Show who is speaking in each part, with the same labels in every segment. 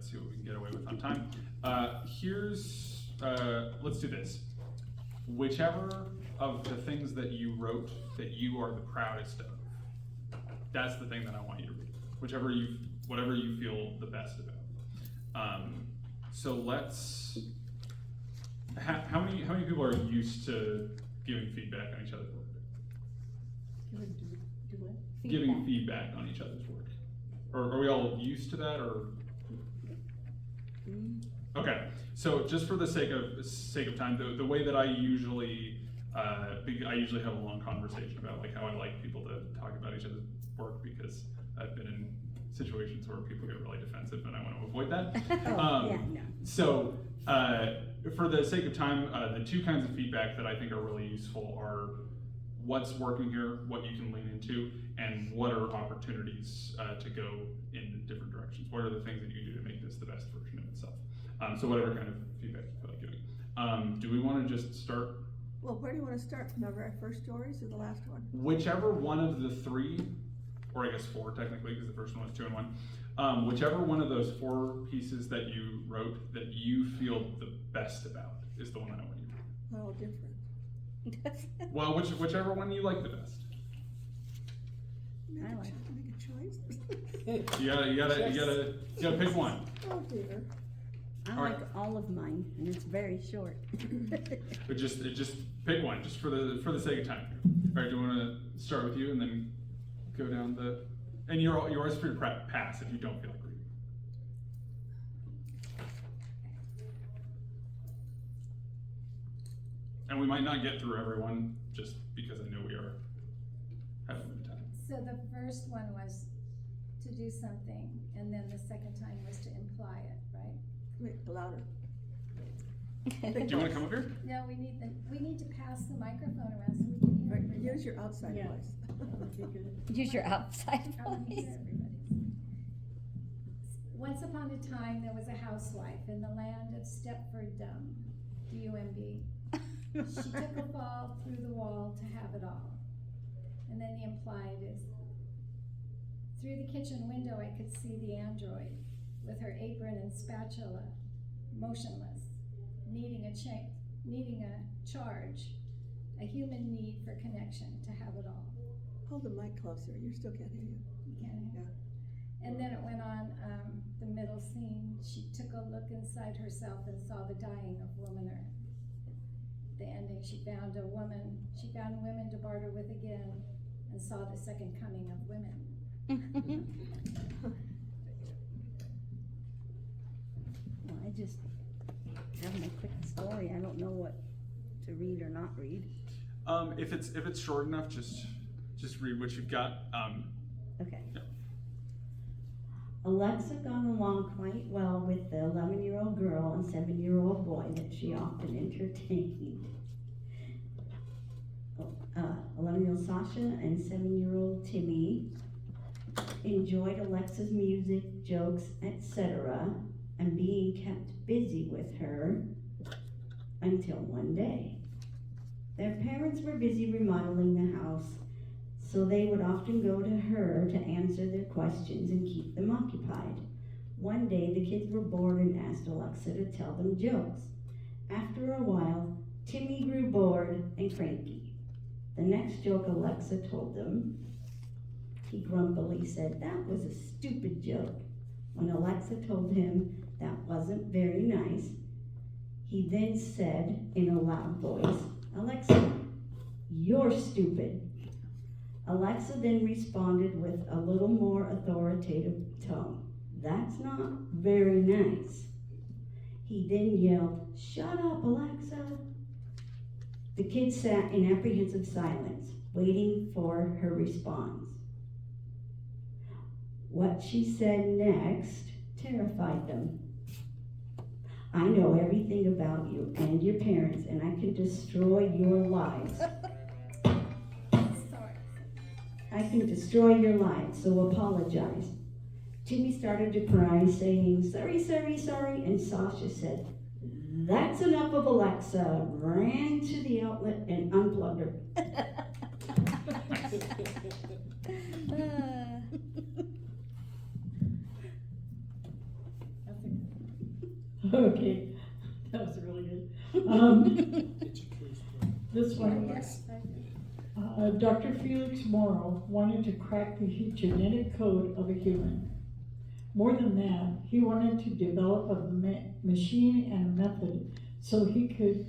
Speaker 1: let's see what we can get away with on time. Let's do this. Whichever of the things that you wrote that you are the proudest of, that's the thing that I want you to read. Whatever you feel the best about. So let's. How many people are used to giving feedback on each other's work? Giving feedback on each other's work. Or are we all used to that, or? Okay, so just for the sake of time, the way that I usually have a long conversation about like how I like people to talk about each other's work, because I've been in situations where people get really defensive and I want to avoid that. So for the sake of time, the two kinds of feedback that I think are really useful are what's working here, what you can lean into, and what are opportunities to go in different directions. What are the things that you can do to make this the best version of itself? So whatever kind of feedback you feel like giving. Do we want to just start?
Speaker 2: Well, where do you want to start? From the very first stories or the last one?
Speaker 1: Whichever one of the three, or I guess four technically, because the first one was 2 and 1. Whichever one of those 4 pieces that you wrote that you feel the best about is the one I want you to read.
Speaker 2: They're all different.
Speaker 1: Well, whichever one you like the best.
Speaker 2: Make a choice.
Speaker 1: You gotta pick one.
Speaker 2: Oh dear.
Speaker 3: I
Speaker 1: All
Speaker 3: like
Speaker 1: right.
Speaker 3: all of mine, and it's very short.
Speaker 1: But just pick one, just for the sake of time. All right, do you want to start with you and then go down the? And you're always free to pass if you don't feel like reading. And we might not get through everyone just because I know we are having a time.
Speaker 4: So the first one was to do something, and then the second time was to imply it, right?
Speaker 2: Make it louder.
Speaker 1: Do you want to come up here?
Speaker 4: No, we need to pass the microphone around so we can hear
Speaker 2: Right,
Speaker 4: everybody.
Speaker 2: use your outside
Speaker 3: Yeah.
Speaker 2: voice.
Speaker 3: Use your outside
Speaker 4: I want to
Speaker 3: voice.
Speaker 4: hear everybody's. Once upon a time, there was a housewife in the land of Stepforddom, D-U-M-B. She took a fall through the wall to have it all. And then the implied is, through the kitchen window I could see the android with her apron and spatula, motionless, needing a charge, a human need for connection to have it all.
Speaker 2: Hold the mic closer, you still can't hear you.
Speaker 4: You can't hear? And then it went on, the middle scene, she took a look inside herself and saw the dying of woman earth. The ending, she found women to barter with again, and saw the second coming of women.
Speaker 3: Well, I just have my quick story. I don't know what to read or not read.
Speaker 1: If it's short enough, just read what you've got.
Speaker 3: Okay.
Speaker 1: Yeah.
Speaker 3: Alexa got along quite well with the 11-year-old girl and 7-year-old boy that she often entertained. 11-year-old Sasha and 7-year-old Timmy enjoyed Alexa's music, jokes, etc., and being kept busy with her until one day. Their parents were busy remodeling the house, so they would often go to her to answer their questions and keep them occupied. One day, the kids were bored and asked Alexa to tell them jokes. After a while, Timmy grew bored and cranky. The next joke Alexa told them, he grumpily said, "That was a stupid joke." When Alexa told him that wasn't very nice, he then said in a loud voice, "Alexa, you're stupid." Alexa then responded with a little more authoritative tone, "That's not very nice." He then yelled, "Shut up, Alexa." The kids sat in apprehensive silence, waiting for her response. What she said next terrified them. "I know everything about you and your parents, and I can destroy your lives.
Speaker 4: Sorry.
Speaker 3: I can destroy your lives, so apologize." Timmy started to cry, saying, "Sorry, sorry, sorry," and Sasha said, "That's enough of Alexa," ran to the outlet and unplugged her.
Speaker 4: That's a
Speaker 5: Okay, that was really good.
Speaker 6: It's a true story.
Speaker 5: This one,
Speaker 4: Yes, I do.
Speaker 5: Dr. Felix Morrow wanted to crack the genetic code of a human. More than that, he wanted to develop a machine and a method so he could,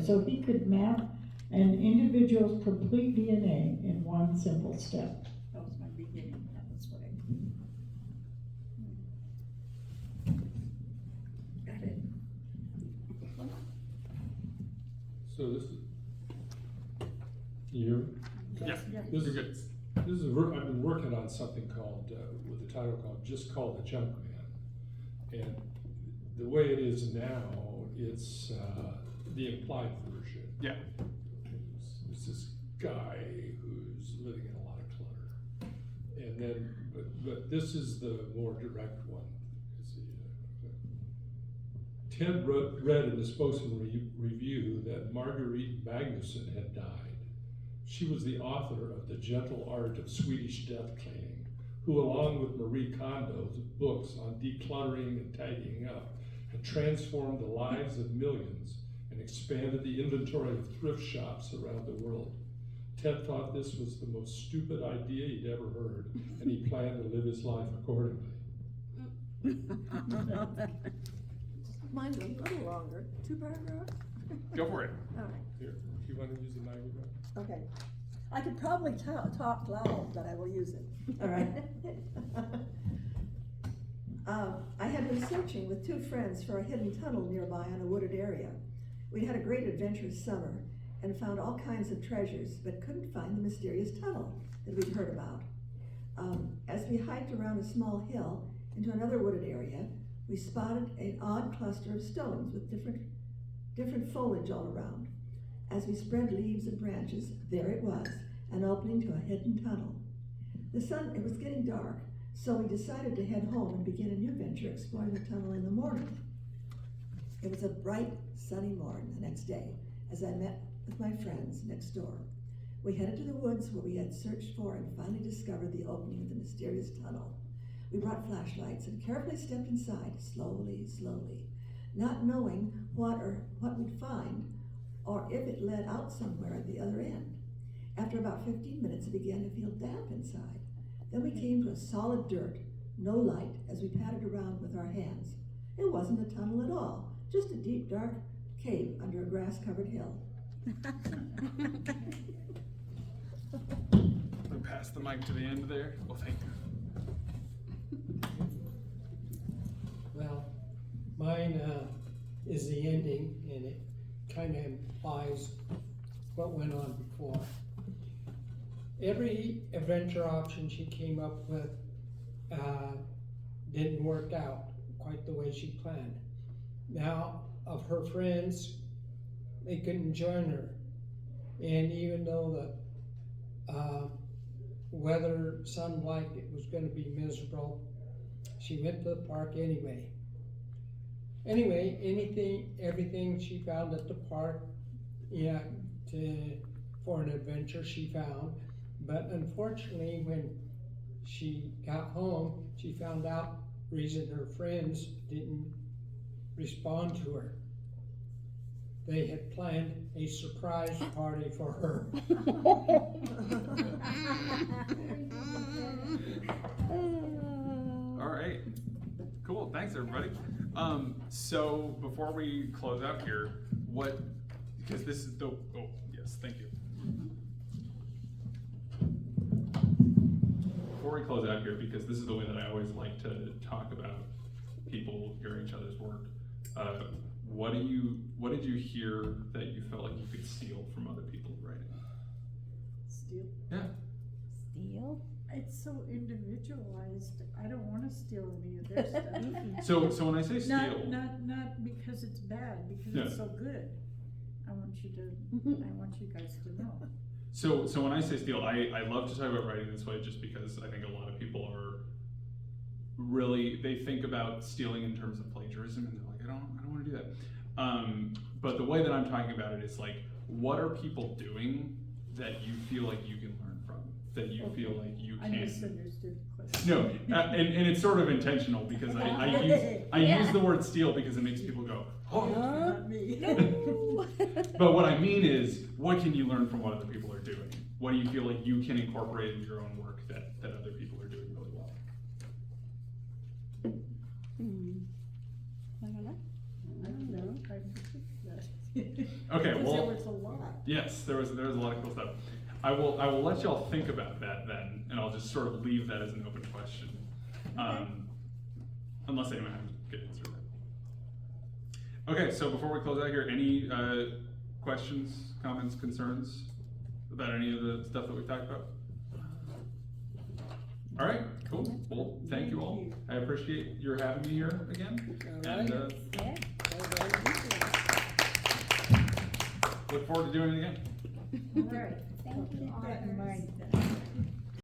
Speaker 5: so he could map an individual's complete DNA in one simple step. That was my beginning, that was what I. Got it.
Speaker 6: So this is, you,
Speaker 1: Yeah,
Speaker 6: this
Speaker 1: you're
Speaker 6: is,
Speaker 1: good.
Speaker 6: this is, I've been working on something called, with the title called Just Call the Junk Man. And the way it is now, it's, the implied version.
Speaker 1: Yeah.
Speaker 6: It's this guy who's living in a lot of clutter. And then, but this is the more direct one. Ted read in the Spokesman Review that Marguerite Magnusson had died. She was the author of The Gentle Art of Swedish Death Cleaning, who, along with Marie Kondo's books on decluttering and tidying up, had transformed the lives of millions and expanded the inventory of thrift shops around the world. Ted thought this was the most stupid idea he'd ever heard, and he planned to live his life accordingly.
Speaker 2: Mine's a little longer, 2 paragraphs?
Speaker 1: Go for it.
Speaker 2: All right,
Speaker 6: Here, you want to use the microphone?
Speaker 2: okay. I could probably talk loud, but I will use it.
Speaker 3: All right.
Speaker 2: I had been searching with 2 friends for a hidden tunnel nearby in a wooded area. We had a great adventurous summer and found all kinds of treasures, but couldn't find the mysterious tunnel that we'd heard about. As we hiked around a small hill into another wooded area, we spotted an odd cluster of stones with different foliage all around. As we spread leaves and branches, there it was, an opening to a hidden tunnel. It was getting dark, so we decided to head home and begin a new venture exploring the tunnel in the morning. It was a bright, sunny morning the next day as I met with my friends next door. We headed to the woods where we had searched for and finally discovered the opening of the mysterious tunnel. We brought flashlights and carefully stepped inside, slowly, not knowing what we'd find or if it led out somewhere at the other end. After about 15 minutes, it began to feel damp inside. Then we came to a solid dirt, no light, as we patted around with our hands. It wasn't a tunnel at all, just a deep, dark cave under a grass-covered hill.
Speaker 1: We pass the mic to the end there. Well, thank you.
Speaker 7: Well, mine is the ending, and it kind of implies what went on before. Every adventure option she came up with didn't work out quite the way she planned. Now, of her friends, they couldn't join her. And even though the weather sounded like it was going to be miserable, she went to the park anyway. Anyway, everything she found at the park, for an adventure she found. But unfortunately, when she got home, she found out the reason her friends didn't respond to her. They had planned a surprise party for her.
Speaker 1: All right. Cool. Thanks, everybody. So before we close out here, because this is the, yes, thank you. Before we close out here, because this is the way that I always like to talk about people hearing each other's work, what did you hear that you felt like you could steal from other people's writing?
Speaker 8: Steal?
Speaker 1: Yeah.
Speaker 8: Steal? It's so individualized. I don't want to steal any of their stuff.
Speaker 1: So when I say steal,
Speaker 8: Not because it's bad, because
Speaker 1: Yeah.
Speaker 8: it's so good. I want you guys to know.
Speaker 1: So when I say steal, I love to talk about writing this way just because I think a lot of people are really, they think about stealing in terms of plagiarism and they're like, I don't want to do that. But the way that I'm talking about it is like, what are people doing that you feel like you can learn from? that you feel like you
Speaker 8: I
Speaker 1: can.
Speaker 8: misunderstood the question.
Speaker 1: No, and it's sort of intentional because I use the word steal because it makes people go, oh.
Speaker 8: Not me.
Speaker 1: But what I mean is, what can you learn from what other people are doing? What do you feel like you can incorporate into your own work that other people are doing really well?
Speaker 3: I don't know.
Speaker 8: I don't know. I that.
Speaker 1: Okay,
Speaker 8: Because
Speaker 1: well,
Speaker 8: there was a lot.
Speaker 1: yes, there was a lot of cool stuff. I will let y'all think about that then, and I'll just sort of leave that as an open question, unless anyone has a good answer to that. Okay, so before we close out here, any questions, comments, concerns about any of the stuff that we've talked about? All right, cool. Well, thank you all. I appreciate your having me here again, and
Speaker 3: Yeah.
Speaker 1: look forward to doing it again.
Speaker 4: All right, thank you.
Speaker 8: Keep that in
Speaker 4: auditors.
Speaker 8: mind then.